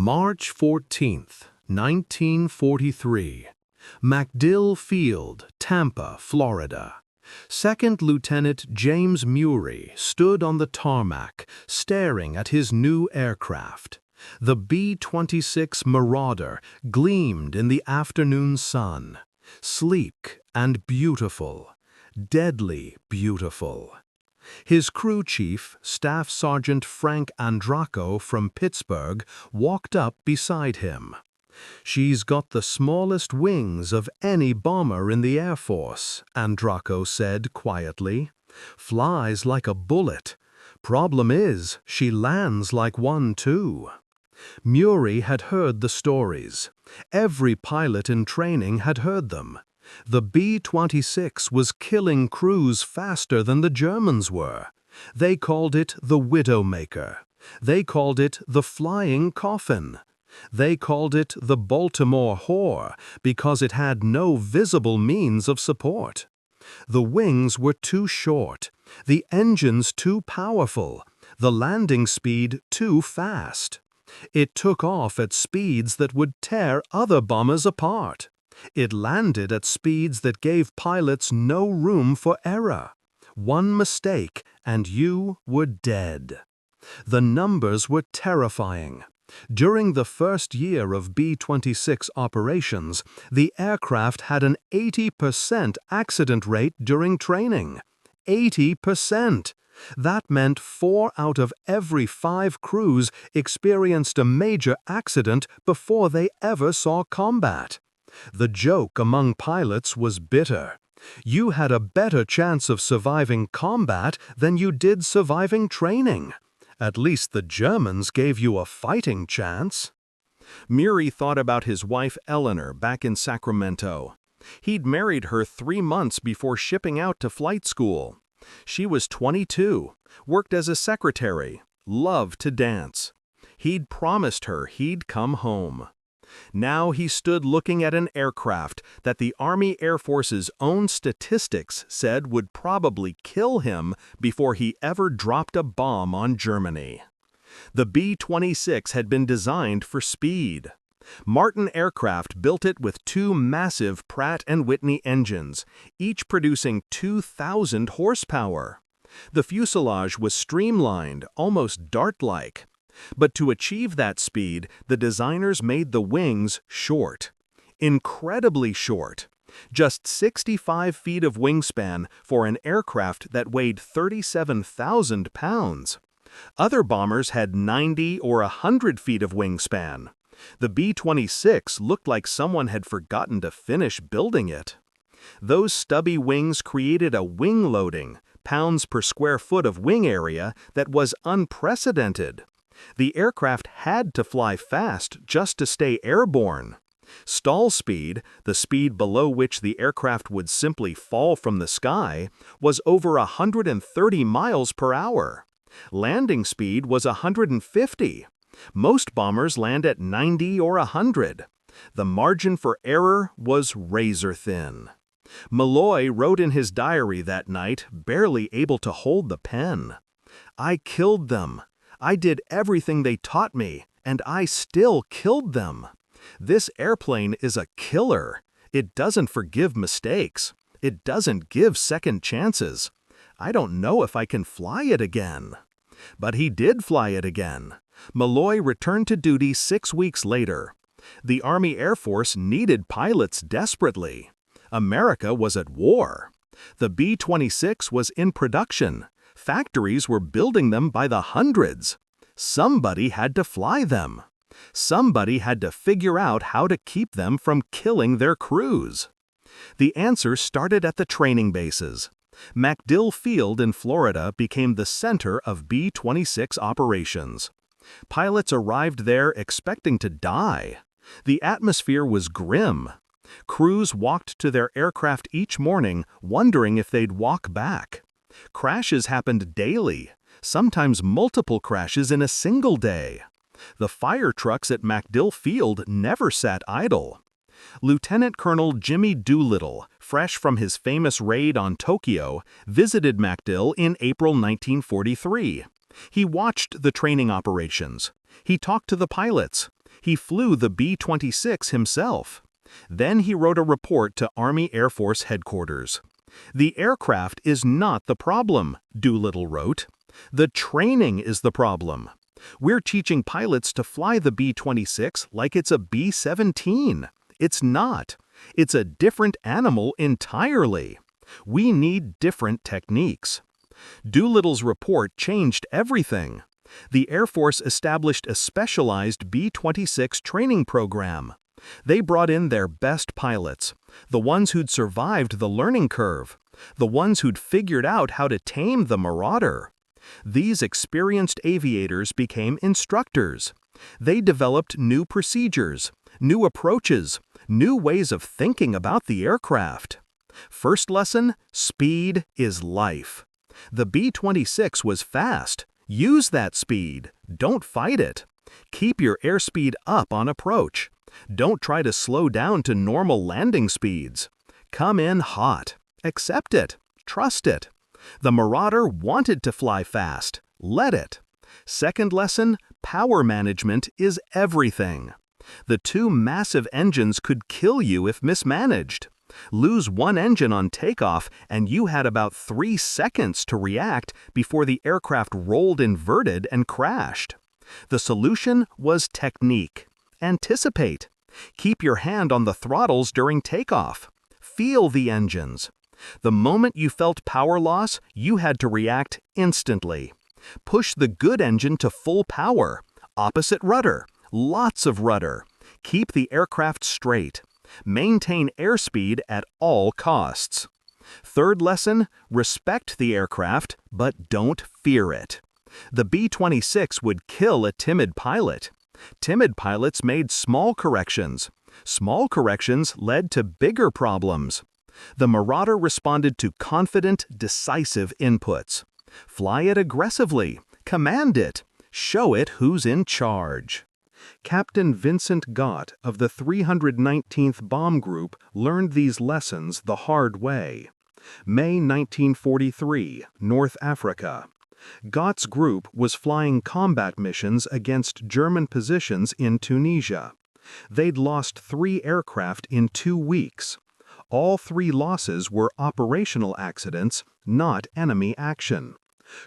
March 14th, 1943. MacDill Field, Tampa, Florida. Second Lieutenant James Muri stood on the tarmac, staring at his new aircraft. The B-26 Marauder gleamed in the afternoon sun, sleek and beautiful, deadly beautiful. His crew chief, Staff Sergeant Frank Andraco from Pittsburgh, walked up beside him. "She's got the smallest wings of any bomber in the Air Force," Andraco said quietly. "Flies like a bullet. Problem is, she lands like one too." Muri had heard the stories. Every pilot in training had heard them. The B-26 was killing crews faster than the Germans were. They called it the Widowmaker. They called it the Flying Coffin. They called it the Baltimore Whore because it had no visible means of support. The wings were too short, the engines too powerful, the landing speed too fast. It took off at speeds that would tear other bombers apart. It landed at speeds that gave pilots no room for error. One mistake, and you were dead. The numbers were terrifying. During the first year of B-26 operations, the aircraft had an 80% accident rate during training. 80%! That meant 4 out of every 5 crews experienced a major accident before they ever saw combat. The joke among pilots was bitter. You had a better chance of surviving combat than you did surviving training. At least the Germans gave you a fighting chance. Muri thought about his wife Eleanor back in Sacramento. He'd married her 3 months before shipping out to flight school. She was 22, worked as a secretary, loved to dance. He'd promised her he'd come home. Now he stood looking at an aircraft that the Army Air Force's own statistics said would probably kill him before he ever dropped a bomb on Germany. The B-26 had been designed for speed. Martin Aircraft built it with 2 massive Pratt & Whitney engines, each producing 2,000 horsepower. The fuselage was streamlined, almost dart-like. But to achieve that speed, the designers made the wings short. Incredibly short. Just 65 feet of wingspan for an aircraft that weighed 37,000 pounds. Other bombers had 90 or 100 feet of wingspan. The B-26 looked like someone had forgotten to finish building it. Those stubby wings created a wing loading, pounds per square foot of wing area, that was unprecedented. The aircraft had to fly fast just to stay airborne. Stall speed, the speed below which the aircraft would simply fall from the sky, was over 130 miles per hour. Landing speed was 150. Most bombers land at 90 or 100. The margin for error was razor thin. Malloy wrote in his diary that night, barely able to hold the pen. "I killed them. I did everything they taught me, and I still killed them. This airplane is a killer. It doesn't forgive mistakes. It doesn't give second chances. I don't know if I can fly it again." But he did fly it again. Malloy returned to duty 6 weeks later. The Army Air Force needed pilots desperately. America was at war. The B-26 was in production. Factories were building them by the hundreds. Somebody had to fly them. Somebody had to figure out how to keep them from killing their crews. The answer started at the training bases. MacDill Field in Florida became the center of B-26 operations. Pilots arrived there expecting to die. The atmosphere was grim. Crews walked to their aircraft each morning wondering if they'd walk back. Crashes happened daily, sometimes multiple crashes in a single day. The fire trucks at MacDill Field never sat idle. Lieutenant Colonel Jimmy Doolittle, fresh from his famous raid on Tokyo, visited MacDill in April 1943. He watched the training operations. He talked to the pilots. He flew the B-26 himself. Then he wrote a report to Army Air Force headquarters. "The aircraft is not the problem," Doolittle wrote. "The training is the problem. We're teaching pilots to fly the B-26 like it's a B-17. It's not. It's a different animal entirely. We need different techniques." Doolittle's report changed everything. The Air Force established a specialized B-26 training program. They brought in their best pilots, the ones who'd survived the learning curve, the ones who'd figured out how to tame the Marauder. These experienced aviators became instructors. They developed new procedures, new approaches, new ways of thinking about the aircraft. First lesson: speed is life. The B-26 was fast. Use that speed. Don't fight it. Keep your airspeed up on approach. Don't try to slow down to normal landing speeds. Come in hot. Accept it. Trust it. The Marauder wanted to fly fast. Let it. Second lesson: power management is everything. The two massive engines could kill you if mismanaged. Lose one engine on takeoff and you had about 3 seconds to react before the aircraft rolled inverted and crashed. The solution was technique. Anticipate. Keep your hand on the throttles during takeoff. Feel the engines. The moment you felt power loss, you had to react instantly. Push the good engine to full power. Opposite rudder. Lots of rudder. Keep the aircraft straight. Maintain airspeed at all costs. Third lesson: respect the aircraft, but don't fear it. The B-26 would kill a timid pilot. Timid pilots made small corrections. Small corrections led to bigger problems. The Marauder responded to confident, decisive inputs. Fly it aggressively. Command it. Show it who's in charge. Captain Vincent Gott of the 319th Bomb Group learned these lessons the hard way. May 1943, North Africa. Gott's group was flying combat missions against German positions in Tunisia. They'd lost 3 aircraft in 2 weeks. All 3 losses were operational accidents, not enemy action.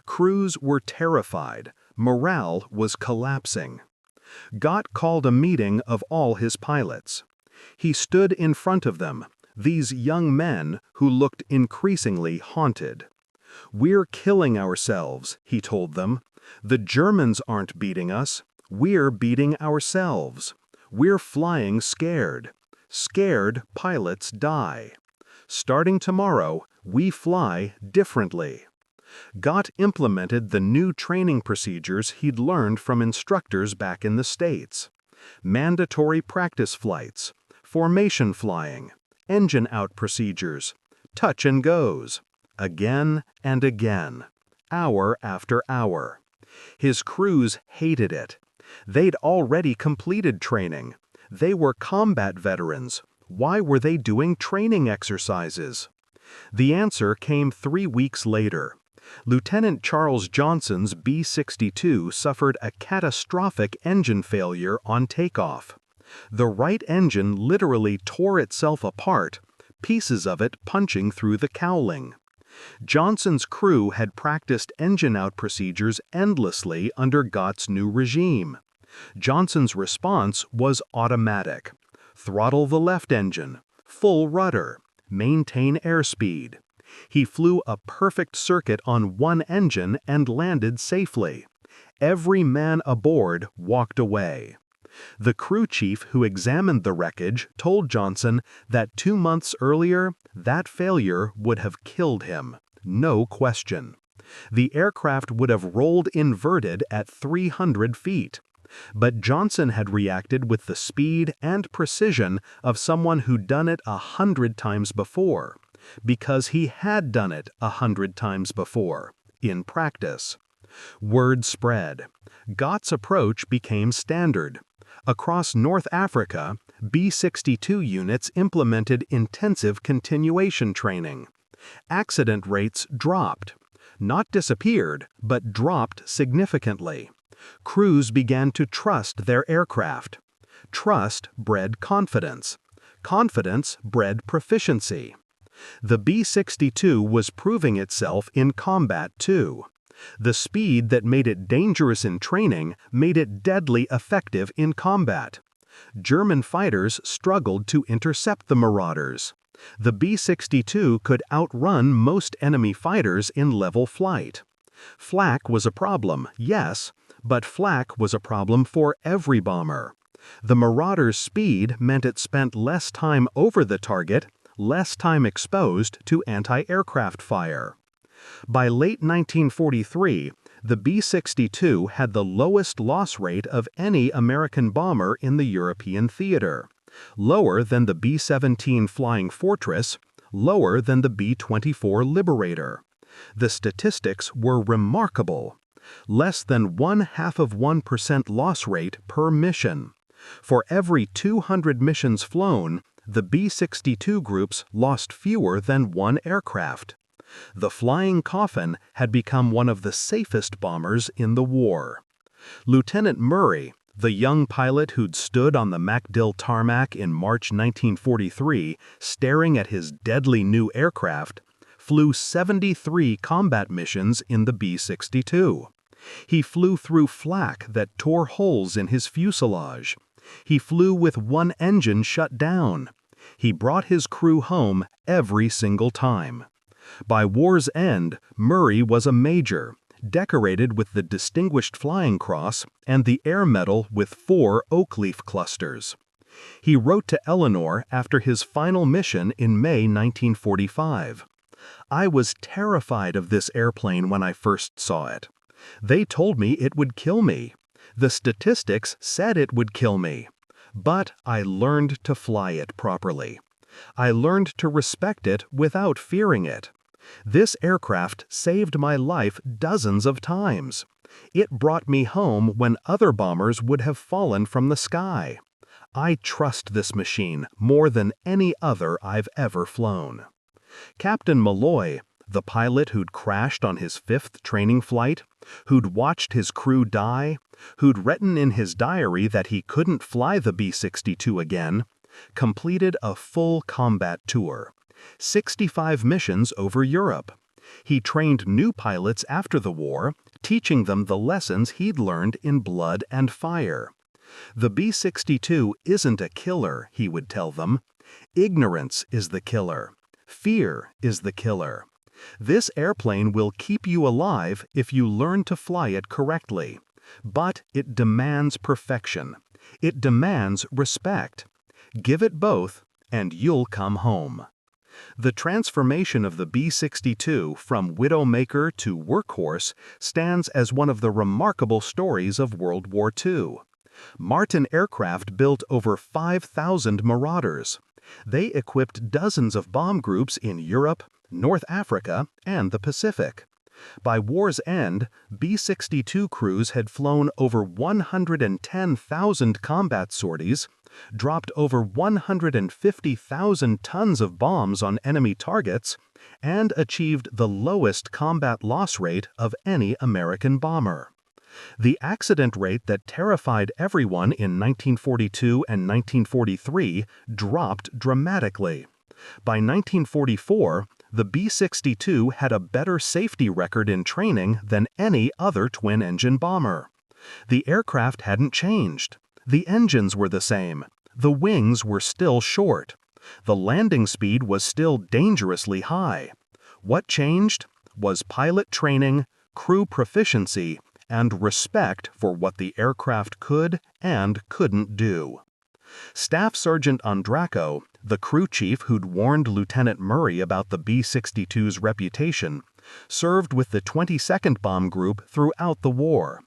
Crews were terrified. Morale was collapsing. Gott called a meeting of all his pilots. He stood in front of them, these young men who looked increasingly haunted. "We're killing ourselves," he told them. "The Germans aren't beating us. We're beating ourselves. We're flying scared. Scared pilots die. Starting tomorrow, we fly differently." Gott implemented the new training procedures he'd learned from instructors back in the States. Mandatory practice flights, formation flying, engine out procedures, touch and goes. Again and again, hour after hour. His crews hated it. They'd already completed training. They were combat veterans. Why were they doing training exercises? The answer came 3 weeks later. Lieutenant Charles Johnson's B-62 suffered a catastrophic engine failure on takeoff. The right engine literally tore itself apart, pieces of it punching through the cowling. Johnson's crew had practiced engine-out procedures endlessly under Gott's new regime. Johnson's response was automatic. Throttle the left engine, full rudder, maintain airspeed. He flew a perfect circuit on one engine and landed safely. Every man aboard walked away. The crew chief who examined the wreckage told Johnson that 2 months earlier, that failure would have killed him. No question. The aircraft would have rolled inverted at 300 feet. But Johnson had reacted with the speed and precision of someone who'd done it 100 times before, because he had done it 100 times before, in practice. Word spread. Gott's approach became standard. Across North Africa, B-62 units implemented intensive continuation training. Accident rates dropped. Not disappeared, but dropped significantly. Crews began to trust their aircraft. Trust bred confidence. Confidence bred proficiency. The B-62 was proving itself in combat too. The speed that made it dangerous in training made it deadly effective in combat. German fighters struggled to intercept the Marauders. The B-62 could outrun most enemy fighters in level flight. Flak was a problem, yes, but flak was a problem for every bomber. The Marauder's speed meant it spent less time over the target, less time exposed to anti-aircraft fire. By late 1943, the B-62 had the lowest loss rate of any American bomber in the European theater, lower than the B-17 Flying Fortress, lower than the B-24 Liberator. The statistics were remarkable. Less than 0.5% loss rate per mission. For every 200 missions flown, the B-62 groups lost fewer than one aircraft. The Flying Coffin had become one of the safest bombers in the war. Lieutenant Muri, the young pilot who'd stood on the MacDill tarmac in March 1943, staring at his deadly new aircraft, flew 73 combat missions in the B-62. He flew through flak that tore holes in his fuselage. He flew with one engine shut down. He brought his crew home every single time. By war's end, Muri was a major, decorated with the Distinguished Flying Cross and the Air Medal with 4 oak leaf clusters. He wrote to Eleanor after his final mission in May 1945. "I was terrified of this airplane when I first saw it. They told me it would kill me. The statistics said it would kill me. But I learned to fly it properly. I learned to respect it without fearing it. This aircraft saved my life dozens of times. It brought me home when other bombers would have fallen from the sky. I trust this machine more than any other I've ever flown." Captain Malloy, the pilot who'd crashed on his 5th training flight, who'd watched his crew die, who'd written in his diary that he couldn't fly the B-62 again, completed a full combat tour. 65 missions over Europe. He trained new pilots after the war, teaching them the lessons he'd learned in blood and fire. The B-62 isn't a killer, he would tell them. Ignorance is the killer. Fear is the killer. This airplane will keep you alive if you learn to fly it correctly. But it demands perfection. It demands respect. Give it both, and you'll come home. The transformation of the B-62 from Widowmaker to workhorse stands as one of the remarkable stories of World War II. Martin Aircraft built over 5,000 Marauders. They equipped dozens of bomb groups in Europe, North Africa, and the Pacific. By war's end, B-62 crews had flown over 110,000 combat sorties, dropped over 150,000 tons of bombs on enemy targets, and achieved the lowest combat loss rate of any American bomber. The accident rate that terrified everyone in 1942 and 1943 dropped dramatically. By 1944, the B-62 had a better safety record in training than any other twin-engine bomber. The aircraft hadn't changed. The engines were the same. The wings were still short. The landing speed was still dangerously high. What changed was pilot training, crew proficiency, and respect for what the aircraft could and couldn't do. Staff Sergeant Ondrako, the crew chief who'd warned Lieutenant Muri about the B-62's reputation, served with the 22nd Bomb Group throughout the war.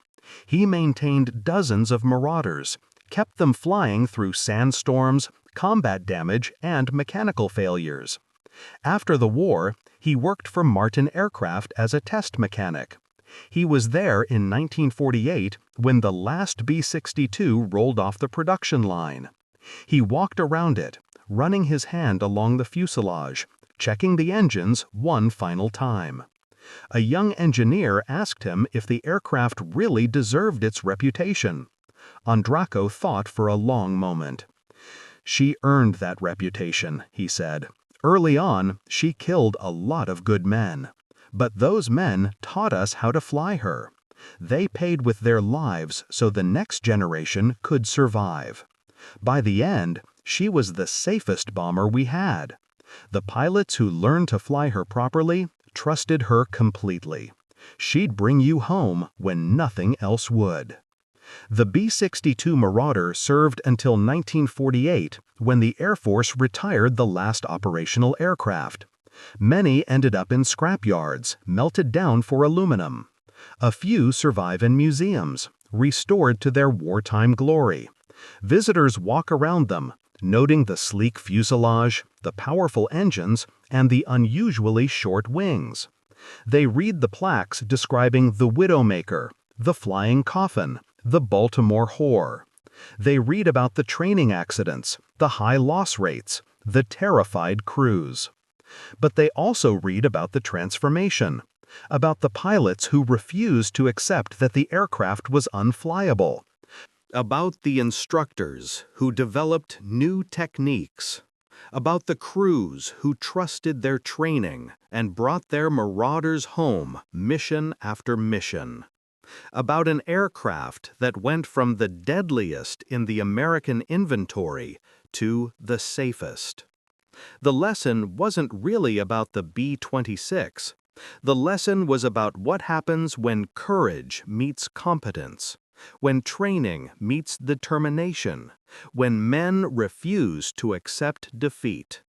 He maintained dozens of Marauders, kept them flying through sandstorms, combat damage, and mechanical failures. After the war, he worked for Martin Aircraft as a test mechanic. He was there in 1948 when the last B-62 rolled off the production line. He walked around it, running his hand along the fuselage, checking the engines one final time. A young engineer asked him if the aircraft really deserved its reputation. Andraco thought for a long moment. "She earned that reputation," he said. "Early on, she killed a lot of good men. But those men taught us how to fly her. They paid with their lives so the next generation could survive. By the end, she was the safest bomber we had. The pilots who learned to fly her properly trusted her completely. She'd bring you home when nothing else would." The B-22 Marauder served until 1948, when the Air Force retired the last operational aircraft. Many ended up in scrapyards, melted down for aluminum. A few survive in museums, restored to their wartime glory. Visitors walk around them, noting the sleek fuselage, the powerful engines, and the unusually short wings. They read the plaques describing the Widowmaker, the Flying Coffin, the Baltimore Whore. They read about the training accidents, the high loss rates, the terrified crews. But they also read about the transformation, about the pilots who refused to accept that the aircraft was unflyable, about the instructors who developed new techniques, about the crews who trusted their training and brought their Marauders home mission after mission, about an aircraft that went from the deadliest in the American inventory to the safest. The lesson wasn't really about the B-26. The lesson was about what happens when courage meets competence, when training meets determination, when men refuse to accept defeat.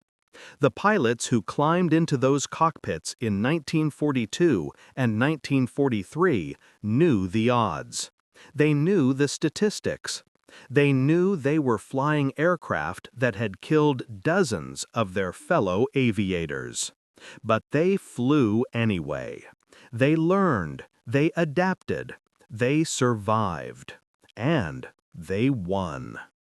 The pilots who climbed into those cockpits in 1942 and 1943 knew the odds. They knew the statistics. They knew they were flying aircraft that had killed dozens of their fellow aviators. But they flew anyway. They learned, they adapted, they survived, and they won.